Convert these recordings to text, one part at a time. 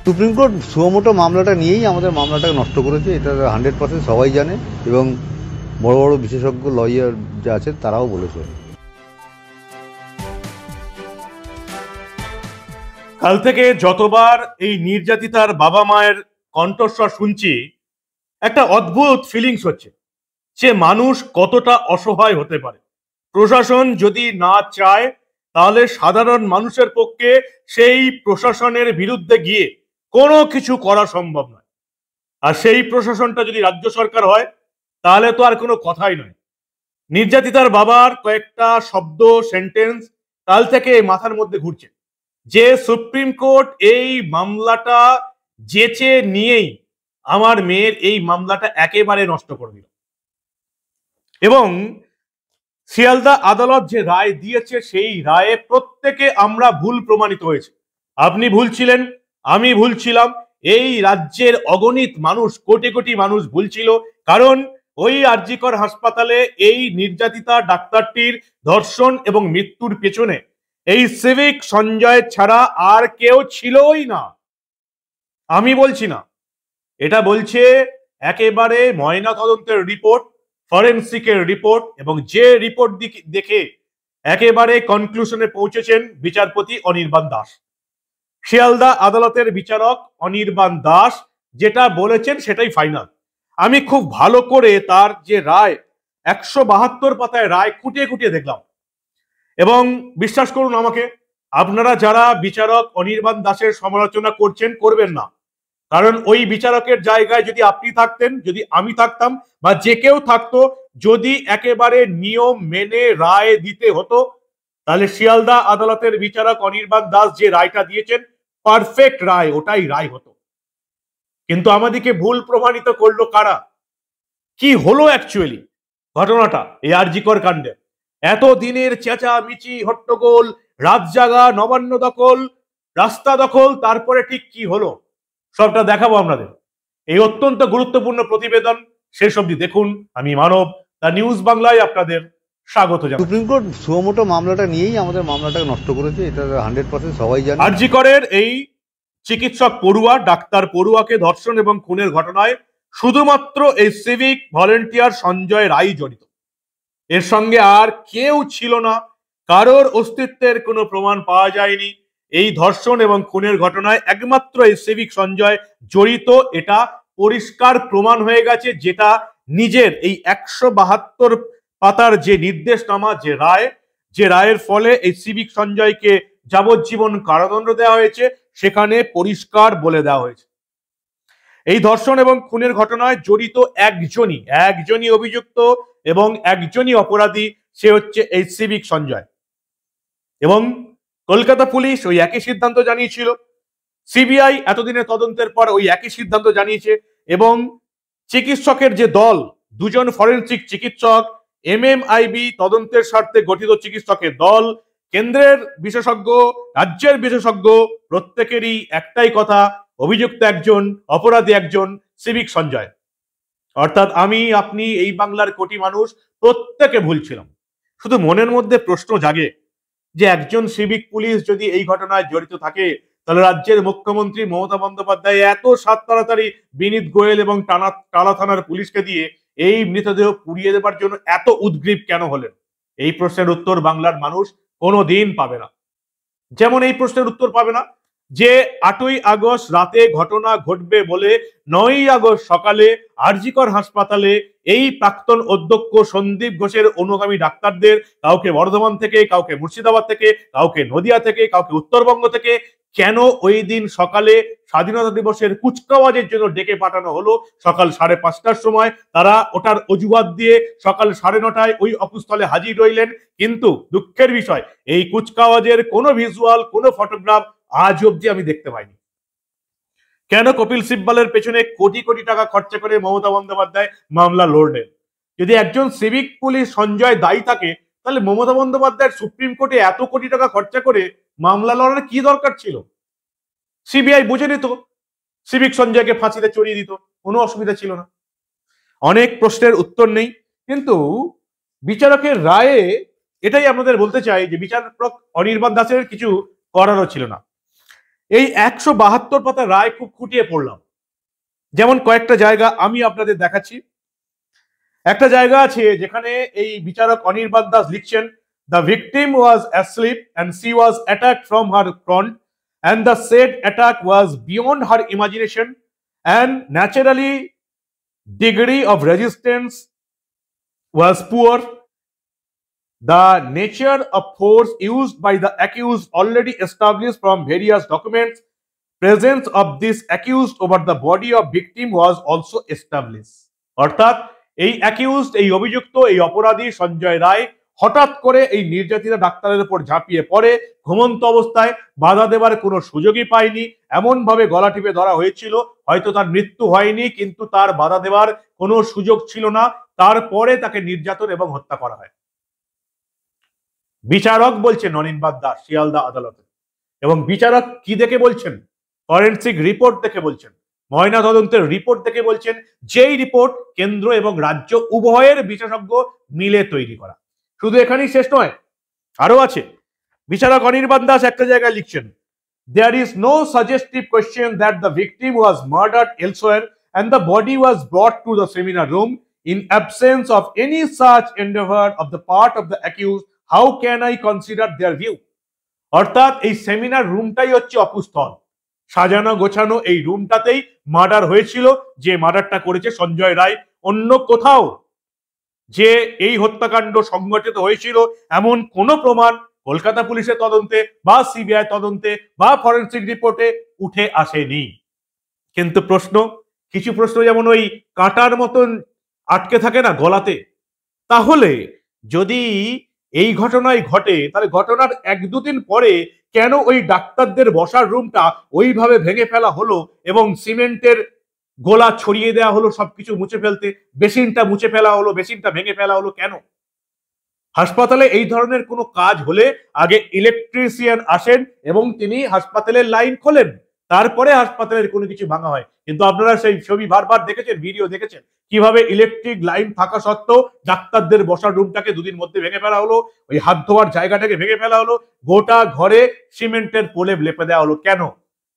Supreme court suo motu মামলাটা নিয়েই আমাদের মামলাটাকে নষ্ট করেছে, এটা 100% সবাই জানে এবং বড় বড় বিশেষজ্ঞ লয়ার যা আছে তারাও বলেছে। কাল থেকে যতবার এই নির্যাতিতার বাবা মায়ের কণ্ঠস্বর শুনছি, একটা অদ্ভুত ফিলিংস হচ্ছে যে মানুষ কতটা অসহায় হতে পারে। প্রশাসন যদি না চায় তাহলে সাধারণ মানুষের পক্ষে সেই প্রশাসনের বিরুদ্ধে গিয়ে কোনো কিছু করা সম্ভব নয়। আর সেই প্রশাসনটা যদি রাজ্য সরকার হয় তাহলে তো আর কোনো কথাই নয়। নির্যাতিতার বাবার কয়েকটা শব্দ, সেন্টেন্স কাল থেকে মাথার মধ্যে ঘুরছে যে সুপ্রিম কোর্ট এই মামলাটা যেচে নিয়েই আমার মেয়ের এই মামলাটা একেবারে নষ্ট করে দিল এবং শিয়ালদা আদালত যে রায় দিয়েছে সেই রায়ে প্রত্যেকে আমরা ভুল প্রমাণিত হয়েছে। আপনি ভুল ছিলেন, আমি ভুল ছিলাম, এই রাজ্যের অগণিত মানুষ, কোটি কোটি মানুষ ভুল ছিল। কারণ ওই আরজিকর হাসপাতালে এই নির্যাতিতা ডাক্তারটির ধর্ষণ এবং মৃত্যুর পেছনে এই সিভিক সঞ্জয় ছাড়া আর কেউ ছিলই না। আমি বলছি না, এটা বলছে একেবারে ময়না তদন্তের রিপোর্ট, ফরেনসিকের রিপোর্ট, এবং যে রিপোর্ট দেখে একেবারে কনক্লুশনে পৌঁছেছেন বিচারপতি অনির্বাণ দাস। শিয়ালদা আদালতের বিচারক অনির্বাণ দাস যেটা বলেছেন সেটাই ফাইনাল। আমি খুব ভালো করে তার যে রায়, 172 পাতায় রায় খুঁটিয়ে খুঁটিয়ে দেখলাম এবং বিশ্বাস করুন আমাকে, আপনারা যারা বিচারক অনির্বাণ দাসের সমালোচনা করছেন, করবেন না। কারণ ওই বিচারকের জায়গায় যদি আপনি থাকতেন, যদি আমি থাকতাম, বা যে কেউ থাকতো, যদি একেবারে নিয়ম মেনে রায় দিতে হতো তাহলে শিয়ালদা আদালতের বিচারক অনির্বাণ দাস যে রায়টা দিয়েছেন পারফেক্ট রায়, ওটাই রায় হতো। কিন্তু আমাদেরকে ভুল প্রমাণিত করলো কারা? কি হলো অ্যাকচুয়ালি ঘটনাটা এই আরজিকর কাণ্ডে? এত দিনের চেঁচামেচি, হট্টগোল, রাত জাগা, নবান্ন দখল, রাস্তা দখল, তারপরে ঠিক কি হলো সবটা দেখাবো আপনাদের এই অত্যন্ত গুরুত্বপূর্ণ প্রতিবেদন। শেষ অবধি দেখুন। আমি মানব, দ্য নিউজ বাংলায় আপনাদের স্বাগত জানাই। সুপ্রিম কোর্ট সুমোটো মামলাটা নিয়েই আমাদের মামলাটাকে নষ্ট করেছে, এটা 100% সবাই জানে। আরজিকরের এই চিকিৎসক পড়ুয়া, ডাক্তার পড়ুয়াকে ধর্ষণ এবং খুনের ঘটনায় শুধুমাত্র এই সিভিক ভলেন্টিয়ার সঞ্জয় রায় জড়িত। এর সঙ্গে আর কেউ ছিল না, কারোর অস্তিত্বের কোনো প্রমাণ পাওয়া যায়নি। এই ধর্ষণ এবং খুনের ঘটনায় একমাত্র এই সিভিক সঞ্জয় জড়িত, এটা পরিষ্কার প্রমাণ হয়ে গেছে। যেটা নিজের এই 172 পাতার যে নির্দেশনামা, যে রায়ের ফলে এই সিভিক সঞ্জয়কে যাবজ্জীবন কারাদণ্ড দেওয়া হয়েছে, সেখানে পরিষ্কার বলে দেওয়া হয়েছে এই ধর্ষণ এবং খুনের ঘটনায় জড়িত একজনই অভিযুক্ত এবং একজনই অপরাধী, সে হচ্ছে এই সিভিক সঞ্জয়। এবং কলকাতা পুলিশ ওই একই সিদ্ধান্ত জানিয়েছিল, সিবিআই এতদিনের তদন্তের পর ওই একই সিদ্ধান্ত জানিয়েছে, এবং চিকিৎসকের যে দল, দুজন ফরেনসিক চিকিৎসক, এমএমআইবি তদন্তের স্বার্থে গঠিত চিকিৎসকের দল, কেন্দ্রের বিশেষজ্ঞ, রাজ্যের বিশেষজ্ঞ, প্রত্যেকেরই একটাই কথা, অভিযুক্ত একজন, অপরাধী একজন, সিভিক সঞ্জয়। অর্থাৎ আমি, আপনি, এই বাংলার কোটি মানুষ প্রত্যেকে ভুল ছিলাম। শুধু মনের মধ্যে প্রশ্ন জাগে যে একজন সিভিক পুলিশ যদি এই ঘটনায় জড়িত থাকে তাহলে রাজ্যের মুখ্যমন্ত্রী মমতা বন্দ্যোপাধ্যায় এত সাত তাড়াতাড়ি বিনীত গোয়েল এবং টালা থানার পুলিশকে দিয়ে এই মৃতদেহ পুড়িয়ে দেবার জন্য এত উদ্গ্রীব কেন হলেন? এই প্রশ্নের উত্তর বাংলার মানুষ কোনোদিন পাবে না। যেমন এই প্রশ্নের উত্তর পাবে না যে 8ই আগস্ট রাতে ঘটনা ঘটবে বলে 9ই আগস্ট সকালে আরজিকর হাসপাতালে এই প্রাক্তন অধ্যক্ষ সন্দীপ ঘোষের অনুগামী ডাক্তারদের কাউকে বর্ধমান থেকে, কাউকে মুর্শিদাবাদ থেকে, কাউকে নদিয়া থেকে, কাউকে উত্তরবঙ্গ থেকে কেন ওই দিন সকালে স্বাধীনতা দিবসের কুচকাওয়াজের জন্য ডেকে পাঠানো হলো সকাল 5:30টার সময়? তারা ওটার অজুহাত দিয়ে সকাল 9:30টায় ওই অকুস্থলে হাজির রইলেন, কিন্তু দুঃখের বিষয় এই কুচকাওয়াজের কোনো ভিজুয়াল, কোনো ফটোগ্রাফ আজ অব্দি আমি দেখতে পাইনি। কেন কপিল সিব্বলের পেছনে কোটি কোটি টাকা খরচা করে মমতা বন্দ্যোপাধ্যায় মামলা লড়লেন? যদি একজন সিভিক পুলিশ সঞ্জয় দায়ী থাকে তাহলে মমতা বন্দ্যোপাধ্যায়ের সুপ্রিম কোর্টে এত কোটি টাকা খরচা করে মামলা লড়ার কি দরকার ছিল? সিবিআই বুঝে নিত, সিভিক সঞ্জয়কে ফাঁসিতে চড়িয়ে দিত, কোনো অসুবিধা ছিল না। অনেক প্রশ্নের উত্তর নেই, কিন্তু বিচারকের রায়ে এটাই আপনাদের বলতে চাই যে বিচারক অনির্বাণ দাসের কিছু করারও ছিল না। এই 172 পাতা রায় খুব খুঁটিয়ে পড়লাম। যেমন কয়েকটা জায়গা আমি আপনাদের দেখাচ্ছি। একটা জায়গা আছে যেখানে এই বিচারক অনির্বাণ দাস লিখছেন, the victim was asleep and C was attacked from her front and the shed attack was beyond her imagination and naturally degree of resistance was poor. The nature of force used by the accused already established from various documents. Presence of this accused over the body of victim was also established. অর্থাৎ এই accused, এই অভিযুক্ত, এই অপরাধী সঞ্জয় রায় হঠাৎ করে এই নির্যাতিতা ডাক্তারের উপর ঝাঁপিয়ে পড়ে ঘুমন্ত অবস্থায়, বাধা দেবার কোনো সুযোগই পায়নি, এমন ভাবে গলা টিপে ধরা হয়েছিল, হয়তো তার মৃত্যু হয়নি কিন্তু তার বাধা দেওয়ার কোনো সুযোগ ছিল না, তারপরে তাকে নির্যাতন এবং হত্যা করা হয়। বিচারক বলছেন অনির্বাণ দাস শিয়ালদা আদালতে, এবং বিচারক কি দেখে বলছেন? ফরেনসিক রিপোর্ট দেখে বলছেন, ময়না তদন্তের রিপোর্ট দেখে বলছেন, যেই রিপোর্ট কেন্দ্র এবং রাজ্য উভয়ের বিশেষজ্ঞ মিলে তৈরি করা। শুধু এখানেই শেষ নয়, আরো আছে। বিচারক অনির্বাণ দাস একটা জায়গায় লিখছেন, there is no suggestive question that the victim was murdered elsewhere and the body was brought to the seminar room in absence of any such endeavor of the part of the accused. How can I consider their view? অর্থাৎ এই seminar রুমটাই হচ্ছে অপুস্থল, সাজানো গোছানো এই রুমটাতেই murder হয়েছিল, যে মার্ডারটা করেছে সঞ্জয় রায়। অন্য কোথাও যে এই হত্যাকাণ্ড সংঘটিত হয়েছিল এমন কোনো প্রমাণ কলকাতা পুলিশের তদন্তে বা সিবিআই তদন্তে বা ফরেনসিক রিপোর্টে উঠে আসেনি। কিন্তু কিছু প্রশ্ন যেমন ওই কাঁটার মতন আটকে থাকে না গলাতে, তাহলে যদি এই ঘটনায় ঘটে, তাহলে ঘটনার 1-2 দিন পরে কেন ওই ডাক্তারদের বসার রুমটা ওইভাবে ভেঙে ফেলা হলো এবং সিমেন্টের গোলা ছড়িয়ে দেওয়া হলো সবকিছু মুছে ফেলতে, বেসিনটা মুছে ফেলা হলো, বেসিনটা ভেঙে ফেলা হলো কেন? হাসপাতালে এই ধরনের কোনো কাজ হলে আগে ইলেকট্রিশিয়ান আসেন এবং তিনি হাসপাতালের লাইন খোলেন, তারপরে হাসপাতালের কোনো কিছু ভাঙা হয়। কিন্তু আপনারা সেই ছবি বারবার দেখেছেন, ভিডিও দেখেছেন, কিভাবে ইলেকট্রিক লাইন থাকা সত্ত্বেও ডাক্তারদের বসার রুমটাকে 2 দিন মধ্যে ভেঙে ফেলা হলো, ওই হাত ধোয়ার জায়গাটাকে ভেঙে ফেলা হলো, গোটা ঘরে সিমেন্টের প্রলেপ লেপে দেওয়া হলো কেন?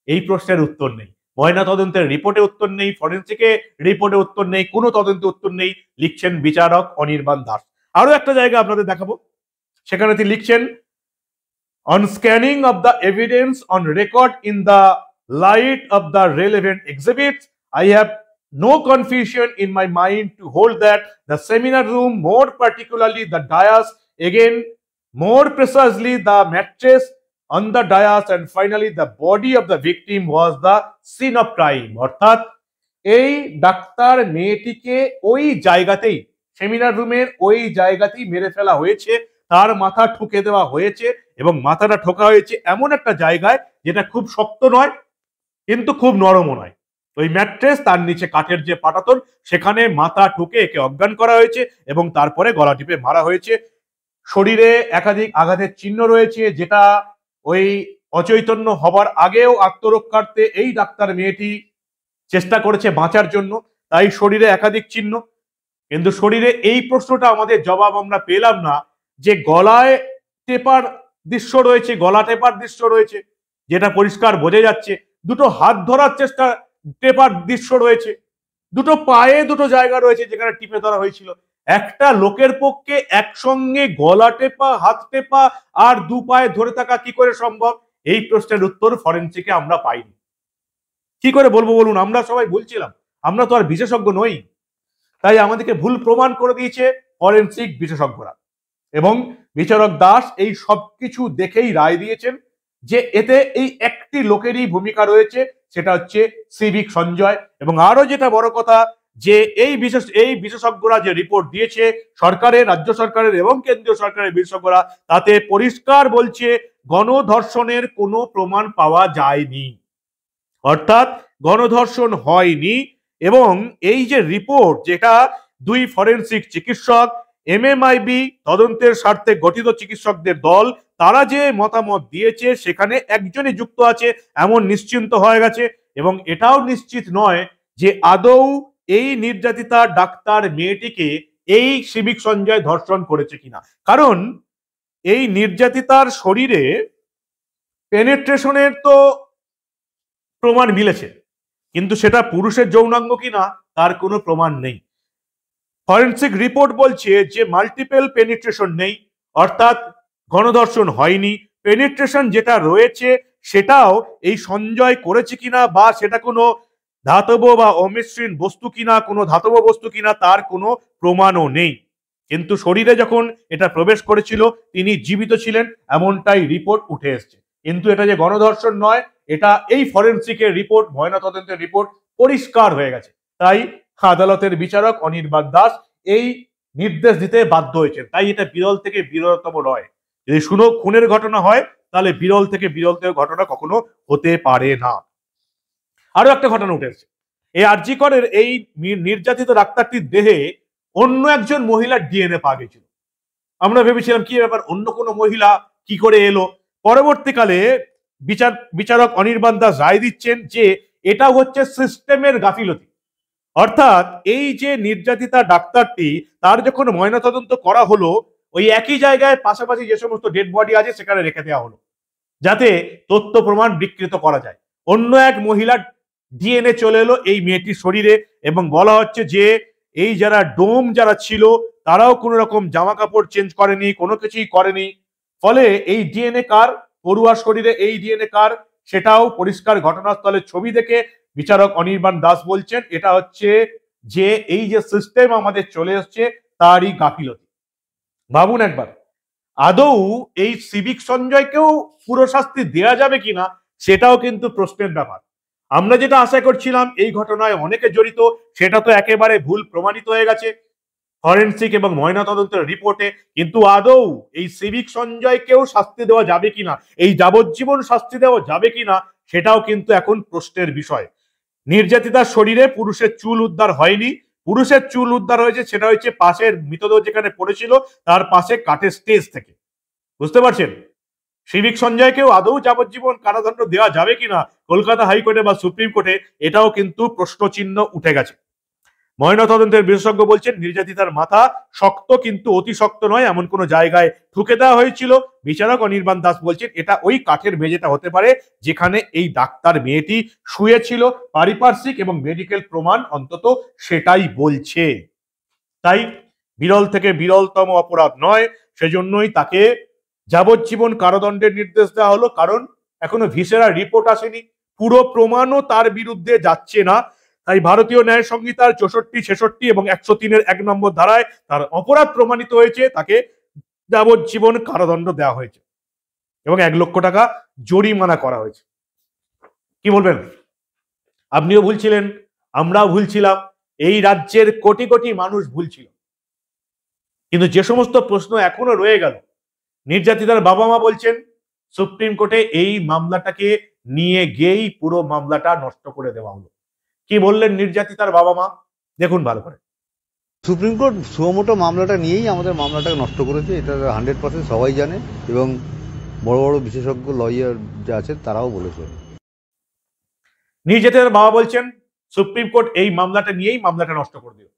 এই প্রশ্নের উত্তর নেই। ময়না তদন্তের রিপোর্টে উত্তর নেই, ফরেনসিকে রিপোর্টে উত্তর নেই, কোনো তদন্তে উত্তর নেই, লিখছেন বিচারক অনির্বাণ দাস। আরো একটা জায়গা আপনাদের দেখাবো, সেখানে তিনি লিখছেন, on scanning of the evidence on record in the light of the relevant exhibits, I have no confusion in my mind to hold that the seminar room, more particularly the dais, again more precisely the mattress on the dais, and finally the body of the victim was the scene of crime. অর্থাৎ এই doctor মেয়েটিকে ওই জায়গাতেই, seminar রুমের ওই জায়গাতেই মেরে ফেলা হয়েছে, তার মাথা ঠুকে দেওয়া হয়েছে এবং মাথাটা ঠোকা হয়েছে এমন একটা জায়গায় যেটা খুব শক্ত নয় কিন্তু খুব নরমও নয়। ওই ম্যাট্রেস, তার নিচে কাঠের যে পাটাতন, সেখানে মাথা ঠুকে একে অজ্ঞান করা হয়েছে এবং তারপরে গলা টিপে মারা হয়েছে। শরীরে একাধিক আঘাতের চিহ্ন রয়েছে, যেটা ওই অচৈতন্য হবার আগেও আত্মরক্ষার্থে এই ডাক্তার মেয়েটি চেষ্টা করেছে বাঁচার জন্য, তাই শরীরে একাধিক চিহ্ন। কিন্তু শরীরে এই প্রশ্নটা আমাদের জবাব আমরা পেলাম না, যে গলায় টেপার দৃশ্য রয়েছে, গলা টেপার দৃশ্য রয়েছে যেটা পরিষ্কার বোঝা যাচ্ছে, দুটো হাত ধরার চেষ্টা টেপার দৃশ্য রয়েছে, দুটো পায়ে দুটো জায়গা রয়েছে যেখানে টিপে ধরা হয়েছিল। একটা লোকের পক্ষে একসঙ্গে গলা টেপা, হাত টেপা আর 2 পায়ে ধরে থাকা কি করে সম্ভব? এই প্রশ্নের উত্তর ফরেনসিকে আমরা পাইনি। কি করে বলবো বলুন? আমরা সবাই বলছিলাম, আমরা তো আর বিশেষজ্ঞ নই, তাই আমাদেরকে ভুল প্রমাণ করে দিয়েছে ফরেনসিক বিশেষজ্ঞরা। এবং বিচারক দাস এই সবকিছু দেখেই রায় দিয়েছেন যে এতে এই একটি লোকেরই ভূমিকা রয়েছে, সেটা হচ্ছে সিভিক সঞ্জয়। এবং আরো যেটা বড় কথা, যে এই বিশেষজ্ঞরা যে রিপোর্ট দিয়েছে সরকারের, রাজ্য সরকারের এবং কেন্দ্রীয় সরকারের বিশেষজ্ঞরা, তাতে পরিষ্কার বলছে গণধর্ষণের কোনো প্রমাণ পাওয়া যায়নি, অর্থাৎ গণধর্ষণ হয়নি। এবং এই যে রিপোর্ট, যেটা 2 ফরেনসিক চিকিৎসক, এমএমআইবি তদন্তের স্বার্থে গঠিত চিকিৎসকদের দল, তারা যে মতামত দিয়েছে সেখানে একজনই যুক্ত আছে এমন নিশ্চিন্ত হয়ে গেছে। এবং এটাও নিশ্চিত নয় যে আদৌ এই নির্যাতিতা ডাক্তার মেয়েটিকে এই সিভিক সঞ্জয় ধর্ষণ করেছে কিনা, কারণ এই নির্যাতিতার শরীরে পেনেট্রেশনের তো প্রমাণ মিলেছে, কিন্তু সেটা পুরুষের যৌনাঙ্গ কিনা তার কোনো প্রমাণ নেই। ফরেন্সিক রিপোর্ট বলছে যে মাল্টিপল পেনিট্রেশন নেই, অর্থাৎ গণধর্ষণ হয়নি। পেনিট্রেশন যেটা রয়েছে সেটাও এই সঞ্জয় করেছে কিনা বা সেটা কোনো ধাতব বা অমসৃণ বস্তু কিনা, কোনো ধাতব বস্তু কিনা তার কোনো প্রমাণও নেই। কিন্তু শরীরে যখন এটা প্রবেশ করেছিল তিনি জীবিত ছিলেন, এমনটাই রিপোর্ট উঠে এসছে। কিন্তু এটা যে গণধর্ষণ নয়, এটা এই ফরেন্সিকের রিপোর্ট, ময়নাতদন্তের রিপোর্ট পরিষ্কার হয়ে গেছে। তাই আদালতের বিচারক অনির্বাণ দাস এই নির্দেশ দিতে বাধ্য হয়েছেন। তাই এটা বিরল থেকে বিরলতম নয়। যদি শুনো খুনের ঘটনা হয় তাহলে বিরল থেকে বিরলতম ঘটনা কখনো হতে পারে না। আরো একটা ঘটনা উঠে এসেছে। এই আরজি করের এই নির্যাতিত ডাক্তারটির দেহে অন্য একজন মহিলার ডিএনএ পাওয়া গেছিল। আমরা ভেবেছিলাম কি ব্যাপার, অন্য কোনো মহিলা কি করে এলো। পরবর্তীকালে বিচারক অনির্বাণ দাস রায় দিচ্ছেন যে এটা হচ্ছে সিস্টেমের গাফিলতি। অর্থাৎ এই যে নির্যাতিতা ডাক্তারটি, তার যখন ময়নাতদন্ত করা হলো ওই একই জায়গায় পাশাপাশি যে সমস্ত ডেড বডি আছে সেখানে রেখে দেওয়া হলো, যাতে তথ্য প্রমাণ বিকৃত করা যায়। অন্য এক মহিলার ডিএনএ চলে এলো এই মেয়েটির শরীরে, এবং বলা হচ্ছে যে এই যারা ডোম যারা ছিল তারাও কোনো রকম জামা কাপড় চেঞ্জ করেনি, কোনো কিছুই করেনি। ফলে এই ডিএনএ কার, পড়ুয়ার শরীরে এই ডিএনএ কার সেটাও পরিষ্কার। ঘটনাস্থলের ছবি দেখে বিচারক অনির্বাণ দাস বলছেন এটা হচ্ছে যে এই যে সিস্টেম আমাদের চলে এসছে তারই গাফিলতি। ভাবুন একবার, আদৌ এই সিভিক সঞ্জয়কেও পুরো শাস্তি দেওয়া যাবে কিনা সেটাও কিন্তু প্রশ্নের ব্যাপার। আমরা যেটা আশা করছিলাম এই ঘটনায় অনেকে জড়িত, সেটা তো একেবারে ভুল প্রমাণিত হয়ে গেছে ফরেন্সিক এবং ময়নাতদন্তের রিপোর্টে। কিন্তু আদৌ এই সিভিক সঞ্জয়কেও শাস্তি দেওয়া যাবে কিনা, এই যাবজ্জীবন শাস্তি দেওয়া যাবে কিনা সেটাও কিন্তু এখন প্রশ্নের বিষয়। নির্যাতিতার শরীরে পুরুষের চুল উদ্ধার হয়নি। পুরুষের চুল উদ্ধার হয়েছে সেটা হচ্ছে পাশের মৃতদেহ যেখানে পড়েছিল তার পাশে কাঠের স্টেজ থেকে। বুঝতে পারছেন? সিভিক সঞ্জয়কেও আদৌ যাবজ্জীবন কারাদণ্ড দেওয়া যাবে কিনা কলকাতা হাইকোর্টে বা সুপ্রিম কোর্টে, এটাও কিন্তু প্রশ্নচিহ্ন উঠে গেছে। ময়নাতদন্তের বিশেষজ্ঞ বলছেন নির্যাতিতার মাথা শক্ত কিন্তু অতি শক্ত নয়, এমন কোন জায়গায় ঠুকে দেওয়া হয়েছিল। বিচারক অনির্বাণ দাস বলছেন এটা ওই কাঠের মেঝেটা হতে পারে যেখানে এই ডাক্তার মেয়েটি শুয়েছিল। পারিপার্শ্বিক এবং মেডিকেল প্রমাণ অন্তত সেটাই বলছে। তাই বিরল থেকে বিরলতম অপরাধ নয়, সেজন্যই তাকে যাবজ্জীবন কারাদণ্ডের নির্দেশ দেওয়া হলো। কারণ এখনো ভিসেরা রিপোর্ট আসেনি, পুরো প্রমাণও তার বিরুদ্ধে যাচ্ছে না। তাই ভারতীয় ন্যায় সংহিতার 64, 66 এবং 103-এর 1 নম্বর ধারায় তার অপরাধ প্রমাণিত হয়েছে, তাকে যাবজ্জীবন কারাদণ্ড দেওয়া হয়েছে এবং 1 লক্ষ টাকা জরিমানা করা হয়েছে। কি বলবেন? আপনিও ভুল ছিলেন, আমরাও ভুল ছিলাম, এই রাজ্যের কোটি কোটি মানুষ ভুল ছিল। কিন্তু যে সমস্ত প্রশ্ন এখনো রয়ে গেল, নির্যাতিতার বাবা মা বলছেন সুপ্রিম কোর্টে এই মামলাটাকে নিয়ে গিয়েই পুরো মামলাটা নষ্ট করে দেওয়া হলো। কি বললেন নির্যাতিতার বাবা মা, দেখুন ভালো করে। সুপ্রিম কোর্ট সুমোটো মামলাটা নিয়েই আমাদের মামলাটাকে নষ্ট করেছে, এটা 100% সবাই জানে এবং বড় বড় বিশেষজ্ঞ লয়ার যা আছেন তারাও বলেছে। নির্যাতিতার বাবা বলছেন সুপ্রিম কোর্ট এই মামলাটা নিয়েই মামলাটা নষ্ট করে দিল।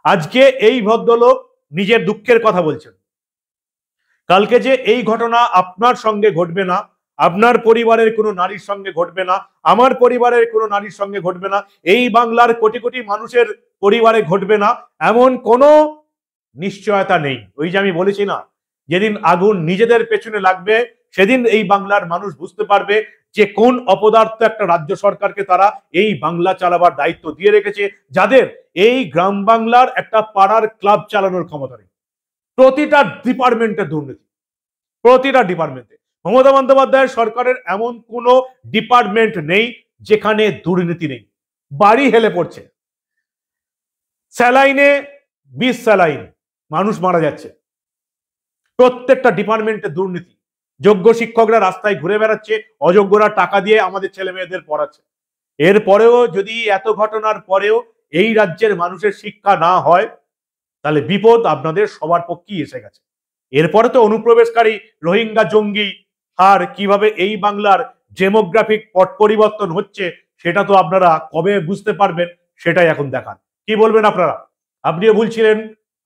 আজকে এই ভদ্রলোক নিজের দুঃখের কথা বলছেন। কালকে যে এই ঘটনা আপনার সঙ্গে ঘটবে না, আপনার পরিবারের কোনো নারীর সঙ্গে ঘটবে না, আমার পরিবারের কোনো নারীর সঙ্গে ঘটবে না, এই বাংলার কোটি কোটি মানুষের পরিবারে ঘটবে না, এমন কোনো নিশ্চয়তা নেই। ওই যে আমি বলেছি না, যেদিন আগুন নিজেদের পেছনে লাগবে সেদিন এই বাংলার মানুষ বুঝতে পারবে যে কোন অপদার্থ একটা রাজ্য সরকারকে তারা এই বাংলা চালাবার দায়িত্ব দিয়ে রেখেছে, যাদের এই গ্রাম বাংলার একটা পাড়ার ক্লাব চালানোর ক্ষমতা নেই। প্রতিটা ডিপার্টমেন্টে দুর্নীতি, প্রতিটা ডিপার্টমেন্টে। মমতা বন্দ্যোপাধ্যায়ের সরকারের এমন কোন ডিপার্টমেন্ট নেই যেখানে দুর্নীতি নেই। বাড়ি হেলে পড়ছে, স্যালাইনে 20 স্যালাইন, মানুষ মারা যাচ্ছে। প্রত্যেকটা ডিপার্টমেন্টে দুর্নীতি। যোগ্য শিক্ষকরা রাস্তায় ঘুরে বেড়াচ্ছে, অযোগ্যরা টাকা দিয়ে আমাদের ছেলে মেয়েদের পড়াচ্ছে। এরপরেও যদি এত ঘটনার পরেও এই রাজ্যের মানুষের শিক্ষা না হয় তাহলে বিপদ আপনাদের সবার পক্ষেই এসে গেছে। এরপরে তো অনুপ্রবেশকারী রোহিঙ্গা জঙ্গি আর কিভাবে এই বাংলার ডেমোগ্রাফিক পট পরিবর্তন হচ্ছে সেটা তো আপনারা কবে বুঝতে পারবেন, সেটাই এখন দেখান। কি বলবেন আপনারা? আপনিও ভুল ছিলেন,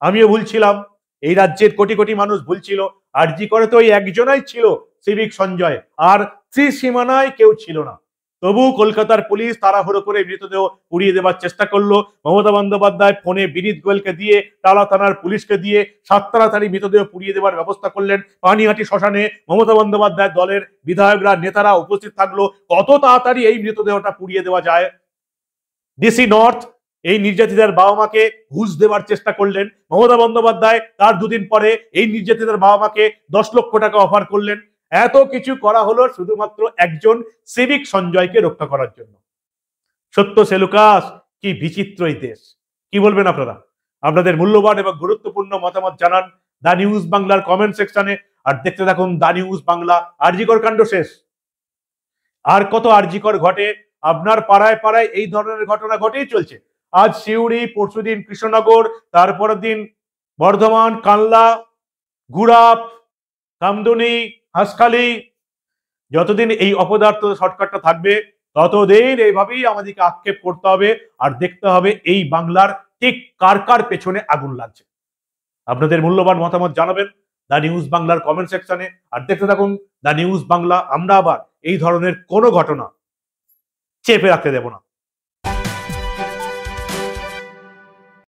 আমিও ভুল ছিলাম, এই রাজ্যের কোটি কোটি মানুষ ভুল ছিল। আরজি করে তো ওই একজনাই ছিল সিভিক সঞ্জয়, আর ত্রিসীমানায় কেউ ছিল না। তবু কলকাতার পুলিশ তাড়াহুড়ো করে মৃতদেহ পুড়িয়ে দেওয়ার চেষ্টা করলো। মমতা বন্দ্যোপাধ্যায় ফোনে বিনীত গোয়েলকে দিয়ে, টালা থানার পুলিশকে দিয়ে তাড়াতাড়ি মৃতদেহ পুড়িয়ে দেওয়ার ব্যবস্থা করলেন। পানিহাটি শ্মশানে মমতা বন্দ্যোপাধ্যায় দলের বিধায়করা, নেতারা উপস্থিত থাকলো। কত তাড়াতাড়ি এই মৃতদেহটা পুড়িয়ে দেওয়া যায়। ডিসি নর্থ এই নির্যাতিতার বাবা মাকে ঘুষ দেওয়ার চেষ্টা করলেন। মমতা বন্দ্যোপাধ্যায় তার দুদিন পরে এই নির্যাতিতার বাবা মাকে 10 লক্ষ টাকা অফার করলেন। এত কিছু করা হলো শুধুমাত্র একজন সিভিক সঞ্জয়কে রক্ষা করার জন্য। সত্য সেলুকাস, কি বিচিত্র এই দেশ! কি বলবেন আপনারা? আপনাদের মূল্যবান এবং গুরুত্বপূর্ণ মতামত জানান দা নিউজ বাংলার কমেন্ট সেকশনে। আর দেখতে থাকুন দা নিউজ বাংলা। আরজিকর কাণ্ড শেষ, আর কত আরজিকর ঘটে। আপনার পাড়ায় পাড়ায় এই ধরনের ঘটনা ঘটেই চলছে। আজ সিউড়ি, পরশুদিন কৃষ্ণনগর, তারপরের দিন বর্ধমান, কানলা, গুড়াপ, কামদুনি, হাঁসখালি। যতদিন এই অপদার্থ শর্টকাটটা থাকবে ততদিন এইভাবেই আমাদেরকে আক্ষেপ করতে হবে আর দেখতে হবে এই বাংলার ঠিক কার কার পেছনে আগুন লাগছে। আপনাদের মূল্যবান মতামত জানাবেন দা নিউজ বাংলার কমেন্ট সেকশনে। আর দেখতে থাকুন দা নিউজ বাংলা। আমরা আবার এই ধরনের কোনো ঘটনা চেপে রাখতে দেব না।